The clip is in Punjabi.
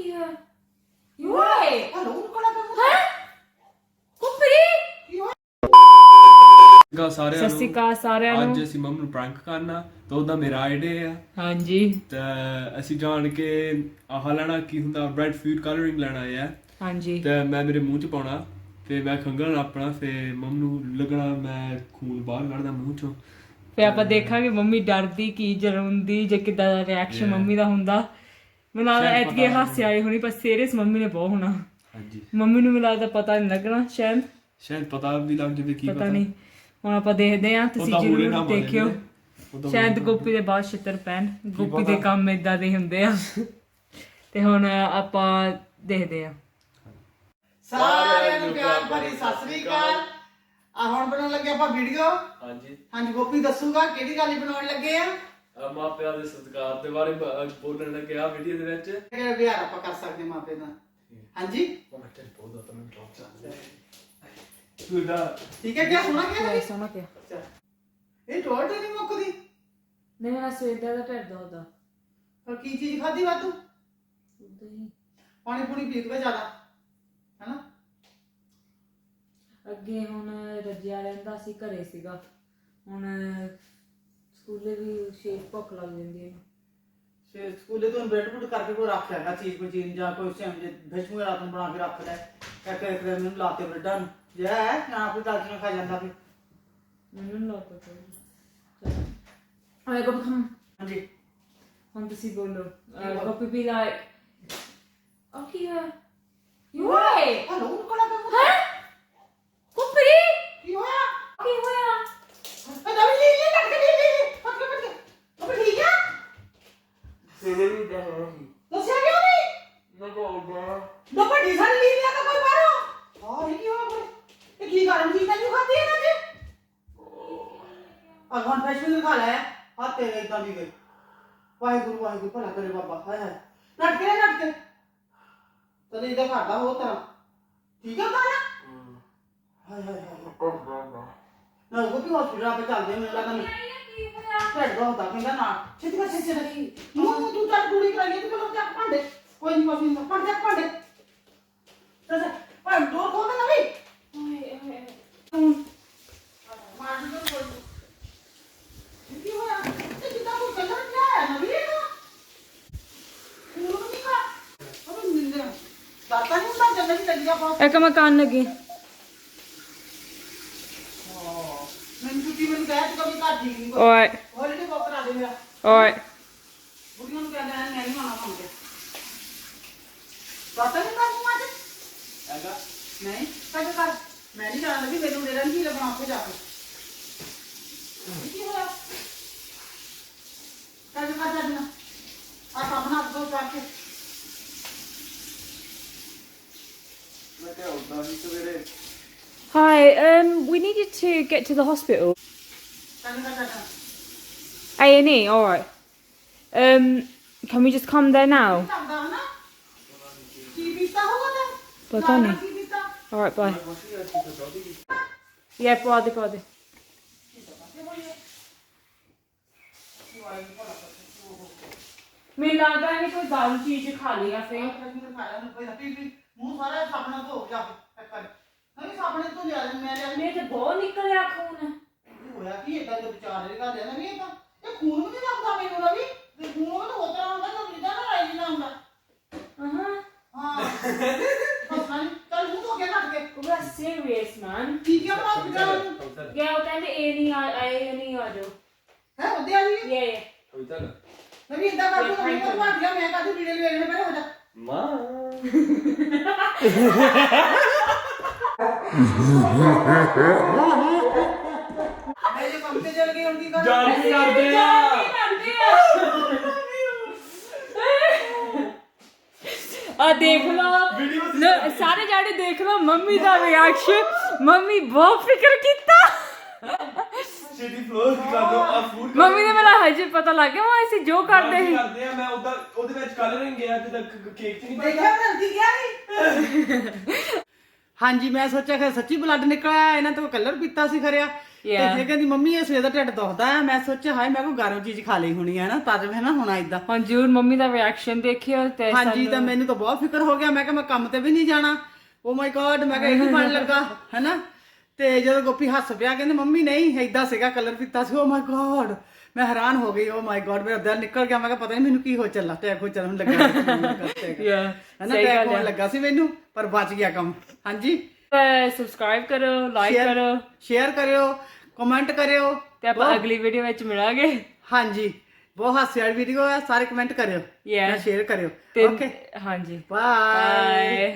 ਕੀ ਹੋਇਆ ਯੋਏ ਹਲੋ ਕੋਲਾ ਹੈ ਕੁਪਰੀ ਸਾਰਿਆਂ ਸਤਿ ਸ਼੍ਰੀ ਅਕਾਲ ਸਾਰਿਆਂ ਨੂੰ। ਅੱਜ ਅਸੀਂ ਮੰਮ ਨੂੰ ਪ੍ਰੈਂਕ ਕਰਨਾ ਤਾਂ ਉਹਦਾ ਮੇਰਾ ਆਈਡੀਆ ਆ। ਹਾਂਜੀ ਤਾਂ ਅਸੀਂ ਜਾਣ ਕੇ ਆਹ ਲੈਣਾ ਕੀ ਹੁੰਦਾ ਬ੍ਰੈਡ ਫੂਡ ਕਲਰਿੰਗ ਲੈਣਾ ਆ। ਹਾਂਜੀ ਤੇ ਮੈਂ ਮੇਰੇ ਮੂੰਹ 'ਚ ਪਾਉਣਾ ਤੇ ਮੈਂ ਖੰਘਣ ਆਪਣਾ ਤੇ ਮੰਮ ਨੂੰ ਲੱਗਣਾ ਮੈਂ ਖੂਨ ਬਾਹਰ ਕੱਢਦਾ ਮੂੰਹ 'ਚੋਂ। ਫੇ ਆਪਾਂ ਦੇਖਾਂਗੇ ਮੰਮੀ ਡਰਦੀ ਕੀ ਜਰੂੰਦੀ ਜੇ ਕਿੱਦਾਂ ਦਾ ਰਿਐਕਸ਼ਨ ਮੰਮੀ ਦਾ ਹੁੰਦਾ। ਮੈਨੂੰ ਲੱਗਦਾ ਐਤਕੀ ਹਾਸੇ ਆਏ ਹੋਣੀ ਪਰ ਸੀਰੀਅਸ ਮੰਮੀ ਨੇ ਬਹੁਤ ਹੋਣਾ। ਹਾਂਜੀ ਮੰਮੀ ਨੂੰ ਮੈਨੂੰ ਲੱਗਦਾ ਪਤਾ ਨਹੀਂ ਲੱਗਣਾ ਸ਼ਾਇਦ ਪਤਾ ਵੀ ਲੱਗ ਜਾਵੇ ਕੀ ਪਤਾ ਨਹੀਂ। ਹੁਣ ਆਪਾਂ ਦੇਖਦੇ ਆ ਤੁਸੀਂ ਜਰੂਰ ਦੇਖਿਓ। ਸ਼ਾਇਦ ਗੋਪੀ ਦੇ ਬਾਅਦ ਛਿੱਤਰ ਪੈਣ। ਗੋਪੀ ਦੇ ਕੰਮ ਇਦਾਂ ਦੇ ਹੁੰਦੇ ਆ। ਤੇ ਹੁਣ ਆਪਾਂ ਦੇਖਦੇ ਆ। ਸਾਰਿਆਂ ਨੂੰ ਪਿਆਰ ਭਰੀ ਸਤਿ ਸ੍ਰੀ ਅਕਾਲ। ਆ ਹੁਣ ਬਣਾਉਣ ਲੱਗੇ ਆਪਾਂ ਵੀਡੀਓ। ਹਾਂਜੀ ਹਾਂਜੀ ਗੋਪੀ ਦੱਸੂਗਾ ਕਿਹੜੀ ਗੱਲ ਬਣਾਉਣ ਲੱਗੇ ਆ। ਮਾਪਿਆਂ ਦੇ ਸਤਿਕਾਰ ਦੇ ਬਾਰੇ ਬੋਲਣ ਲੱਗਿਆ ਵੀਡੀਓ ਦੇ ਵਿੱਚ। ਕਿਹੜਾ ਵਿਹਾਰ ਆਪਾਂ ਕਰ ਸਕਦੇ ਮਾਪੇ ਦਾ। ਹਾਂਜੀ ਠੀਕ ਹੈ ਕਿਆ ਸੁਣਾ ਗਿਆ ਸੋਣਾ ਪਿਆ ਇਹ ਟੋਟ ਨਹੀਂ ਮੁੱਕਦੀ। ਨਹੀਂ ਮੈਂ ਸਵੇਰ ਦਾ ਢਿੱਡ ਦੁਖਦਾ। ਪਰ ਕੀ ਚੀਜ਼ ਖਾਧੀ ਵਾ ਤੂੰ। ਉਦਾਂ ਹੀ ਪਾਣੀ ਪੂਣੀ ਪੀ ਤੂੰ ਜ਼ਿਆਦਾ ਹੈਨਾ। ਅੱਗੇ ਹੁਣ ਰੱਜਿਆ ਰਹਿੰਦਾ ਸੀ ਘਰੇ ਸੀਗਾ। ਹੁਣ ਸਕੂਲੇ ਵੀ ਸ਼ੇਕ ਭੁੱਖ ਲੱਗ ਜਾਂਦੀ ਹੈ। ਫਿਰ ਸਕੂਲੇ ਤੋਂ ਬ੍ਰੈਡ ਬੁੱਡ ਕਰਕੇ ਕੋਈ ਰੱਖ ਲੈਗਾ ਚੀਜ਼ ਜਾਂ ਕੋਈ ਭੇਜੂ ਰਾਤ ਨੂੰ ਬਣਾ ਕੇ ਰੱਖ ਲੈ ਕਰਕੇ ਇੱਕ ਦਿਨ ਮੈਨੂੰ ਲਾਤੇ ਬ੍ਰੈਡਾਂ ਨੂੰ ਜੇ ਨਾ ਕੋਈ ਦਾਦੀ ਖਾ ਜਾਂਦਾ ਫਿਰ ਮੈਨੂੰ ਨਾ ਪਤਾ ਚਲੋ ਆਏ ਗੋਪੀ ਖਾਂ। ਹਾਂਜੀ ਹੁਣ ਤੁਸੀਂ ਬੋਲੋ ਗੋਪੀ ਵੀ ਲਾਈਕ ਓਕੇ ਯੋਏ ਹਲੋ ਕੋਲਾ ਹੈ ਕੁਪਰੀ ਕੀ ਹੋਇਆ ਕੀ ਹੋਇਆ ਦਵੀ ਲੀ ਕੱਟ ਕੇ ਪੱਟ ਕੇ ਉਹ ਠੀਕ ਹੈ ਦੱਸਿਆ ਕਿਉਂ ਨਹੀਂ ਨਾ ਵੱਡੀ ਸਾਰੀ ਲੀ ਲਿਆ ਤਾਂ ਕੋਈ ਮਾਰੋ ਹਾਂ ਇਹ ਕੀ ਹੋਇਆ ਕੋਈ ਇਹ ਕੀ ਕਰਨ ਦੀ ਤੈਨੂੰ ਖਾਦੀ ਹੈ ਨਾ ਜੀ ਅਗਨ ਫੈਸ਼ ਵੀ ਖਾ ਲੈ ਹੱਥ ਤੇਰੇ ਇਦਾਂ ਦੀ ਗਏ ਵਾਹਿਗੁਰੂ ਭਲਾ ਕਰੇ ਬਾਬਾ ਹਾਏ ਹਾਏ ਨੱਟ ਕੇ ਤਦੇ ਇਹਦਾ ਘਾਟਾ ਹੋ ਤਰ੍ਹਾਂ ਠੀਕ ਹੈ ਤਾਂ ਹਾਏ ਹਾਏ ਨਾ ਗੋਪੀ ਹਸਪੀਟਲ ਆਪੇ ਚੱਲਦੇ ਮੈਨੂੰ ਲੱਗਦਾ ਨਹੀਂ ਢਿੱਡ ਦਾ ਹੁੰਦਾ ਕਹਿੰਦਾ ਨਾ ਛੇਤੀ ਮੂੰਹ ਤੂੰ ਚੱਲ ਕੁੜੀ ਕਰਾਈਏ ਤੇ ਮੈਨੂੰ ਚੱਕ ਭਾਂਡੇ ਕੋਈ ਨਹੀਂ ਮਸ਼ੀਨ ਦਾ ਭਾਂਡੇ ਚੱਲ ਭਾਂ ਡੋਰ ਖੋਲ ਨਾ ਵੀ ਮਾਰ ਦੋ ਕੋਈ ਕੀ ਹੋਇਆ ਤੇ ਕਿਤਾ ਕੋ ਕਲਰ ਕਿਆ ਹੈ ਨਵੀਂ ਨਾ ਉਹ ਨਹੀਂ ਖਾ ਉਹ ਮਿਲ ਗਿਆ ਦਾਤਾ ਨਹੀਂ ਹੁੰਦਾ ਜੰਨੇ ਦੀ ਲੱਗੀ ਆਪਾਂ ਇੱਕ ਮੈਂ ਕੰਨ ਲੱਗੀ ਮੈਨੂੰ ਛੁੱਟੀ ਮੈਨੂੰ ਕਹਿ ਤੂੰ ਕभी ਘਰ ਠੀਕ ਨਹੀਂ ਓਏ ਹੌਲੀਡੇ ਬੁੱਕ ਕਰਾ ਦੇ ਮੇਰਾ ਓਏ ਬੁੜੀਆਂ ਨੂੰ ਕਹਿੰਦਾ ਮੈਂ ਨਹੀਂ ਆਉਣਾ ਕੰਮ ਤੇ ਦਾਤਾ ਨਹੀਂ ਕਰੂੰ ਅੱਜ ਹੈਗਾ ਨਹੀਂ ਕਦ ਕਰ ਮੈਂ ਨਹੀਂ ਜਾਣ ਲੱਗੀ ਮੈਨੂੰ ਦੇ ਰੰਗੀ ਲੈ ਬਣਾ ਕੇ ਜਾ ਕੇ ਕੀ ਹੋਇਆ ਕਦ ਕਰ ਜਾਣਾ ਆ ਸਾਹਮਣਾ ਤੋਂ ਚਾ ਕੇ ਮੈਂ ਕਿਹਾ ਉਦਾਂ ਹੀ ਸਵੇਰੇ Hi, we needed to get to the hospital. ਕਦ ਕਰ ਜਾਣਾ A&E, all right. Can we just come there now? ਲੱਗਦਾ ਨਾ ਕੀ ਪੀਤਾ ਹੋਗਾ ਤੇ ਪਤਾ ਨਹੀਂ। ਕੀ ਪੀਤਾ All right, bye. Yeah, pardon. ਮੈਨੂੰ ਲੱਗਦਾ ਨਹੀਂ ਕੋਈ ਦਾਰੂ ਚੀਜ਼ ਖਾ ਲਿਆ ਫੇ ਮੂੰਹ ਸਾਰਾ ਸਾਬਣ ਧੋ ਜਾ ਕੇ ਕਰ ਨਹੀਂ ਸਾਬਣ ਤੋਂ ਲਿਆ ਮੈਂ ਲਿਆ ਮੇਰੇ ਤੇ ਬਹੁਤ ਨਿਕਲਿਆ ਖੂਨ ਹੋਇਆ ਕੀ ਇਦਾਂ ਦੇ ਵਿਚਾਰ ਦੇ ਘਰ ਦੇ ਨਾ ਵੀ ਇਹ ਖੂਨ ਵੀ ਨਹੀਂ ਲੱਗਦਾ ਮੈਨੂੰ ਰਵੀ ਤੇ ਖੂਨ ਤਾਂ ਉਤਰਾ ਹੁੰਦਾ ਤਾਂ ਜਿੱਦਾਂ ਨਾ ਰਾਈ ਨਾ ਹੁੰਦਾ ਹਾਂ ਹਾਂ ਚੱਲ ਮੂੰਹ ਧੋ ਕੇ ਕੱਟ ਕੇ ਉਹ ਬੜਾ ਸੀਰੀਅਸ ਮੈਨ ਠੀਕ ਹੈ ਬਾਤ ਕਰ ਗਿਆ ਉਹ ਕਹਿੰਦੇ ਇਹ ਨਹੀਂ ਆ ਜਾਓ ਹੈ ਉਹਦੇ ਆ ਜੀ ਇਹ ਹੋਈ ਤਾਂ ਨਵੀਂ ਇਦਾਂ ਕਰ ਤੂੰ ਮੈਨੂੰ ਭਾਗ ਗਿਆ ਮੈਂ ਕਾਹਦੀ ਵੀਡੀਓ ਵੇਖਣੇ ਪਰੇ ਹੋ ਜਾ ਮਾਂ ਮੈਂ ਜੇ ਕੰਮ ਤੇ ਚਲ ਗਈ ਹੁਣ ਕੀ ਕਰ ਜਾਣ ਕੇ ਕਰਦੇ ਆ ਆ ਦੇਖ ਲਓ ਸਾਰੇ ਜਾਣੇ ਦੇਖ ਲਓ ਮੰਮੀ ਦਾ ਰਿਐਕਸ਼ਨ ਮੰਮੀ ਬਹੁਤ ਫਿਕਰ ਕੀਤਾ ਸਿਟੀ ਫਲੋਰ ਕਰ ਦੋ ਆ ਫੂਡ ਮੰਮੀ ਨੇ ਮੇਰਾ ਹਜੇ ਪਤਾ ਲੱਗ ਗਿਆ ਮੈਂ ਅਸੀਂ ਜੋ ਕਰਦੇ ਸੀ ਕਰਦੇ ਆ ਮੈਂ ਉਹਦੇ ਵਿੱਚ ਕਲਰਿੰਗ ਗਿਆ ਤੇ ਕੇਕ ਚ ਨਹੀਂ ਦੇਖਿਆ ਗਲਤੀ ਕਿਆ ਨਹੀਂ ਹਾਂਜੀ ਮੈਂ ਸੋਚਿਆ ਕਿ ਸੱਚੀ ਬਲੱਡ ਨਿਕਲਿਆ, ਇਹਨਾਂ ਤੋਂ ਕਲਰ ਪੀਤਾ ਸੀ ਖਰਿਆ। ਤੇ ਫਿਰ ਕਹਿੰਦੀ ਮੰਮੀ ਇਹ ਸਵੇਰ ਦਾ ਢਿੱਡ ਦੁਖਦਾ ਹੈ। ਮੈਂ ਸੋਚਿਆ ਹਾਏ ਮੈਂ ਕੋਈ ਗਰਮ ਚੀਜ਼ ਖਾ ਲਈ ਹੋਣੀ ਹੈ ਨਾ, ਤਦ ਹੈ ਨਾ ਹੋਣਾ ਇਦਾਂ। ਹੁਣ ਜ਼ਰੂਰ ਮੰਮੀ ਦਾ ਰਿਐਕਸ਼ਨ ਦੇਖਿਓ ਤੇ ਹਾਂਜੀ ਤਾਂ ਮੈਨੂੰ ਤਾਂ ਬਹੁਤ ਫਿਕਰ ਹੋ ਗਿਆ। ਮੈਂ ਕਿਹਾ ਮੈਂ ਕੰਮ ਤੇ ਵੀ ਨਹੀਂ ਜਾਣਾ। ਓ ਮਾਈ ਗॉड, ਮੈਂ ਕਿਹਾ ਇਹ ਕੀ ਬਣ ਲੱਗਾ ਹੈਨਾ। ਤੇ ਜਦੋਂ ਗੋਪੀ ਹੱਸ ਪਿਆ ਕਹਿੰਦੇ ਮੰਮੀ ਨਹੀਂ ਏਦਾਂ ਸੀਗਾ, ਕਲਰ ਪੀਤਾ ਸੀ। ਓ ਮਾਈ ਗॉड, ਮੈਂ ਹੈਰਾਨ ਹੋ ਗਈ। ਓ ਮਾਈ ਗॉड, ਮੇਰਾ ਦਿਲ ਨਿਕਲ ਗਿਆ। ਮੈਂ ਕਿਹਾ ਪਤਾ ਨਹੀਂ ਮੈਨੂੰ ਕੀ ਹੋ ਚੱਲਾ, ਟੈਕ ਹੋ ਚੱਲਣ ਲੱਗਾ ਹੈਨਾ, ਟੈਕ ਹੋਣ ਲੱਗਾ ਸੀ ਮੈਨੂੰ, ਪਰ ਬਚ ਗਿਆ ਕੰਮ। ਹਾਂਜੀ ਸਬਸਕ੍ਰਾਈਬ ਕਰੋ, ਲਾਈਕ ਕਰੋ, ਸ਼ੇਅਰ ਕਰਿਓ, ਕਮੈਂਟ ਕਰਿਓ ਤੇ ਆਪਾਂ ਅਗਲੀ ਵੀਡੀਓ ਵਿੱਚ ਮਿਲਾਂਗੇ। ਹਾਂਜੀ ਬਹੁਤ ਹਾਸੇ ਵਾਲੀ ਵੀਡੀਓ ਹੈ, ਸਾਰੇ ਕਮੈਂਟ ਕਰਿਓ, ਸ਼ੇਅਰ ਕਰਿਓ। ਓਕੇ ਹਾਂਜੀ, ਬਾਏ।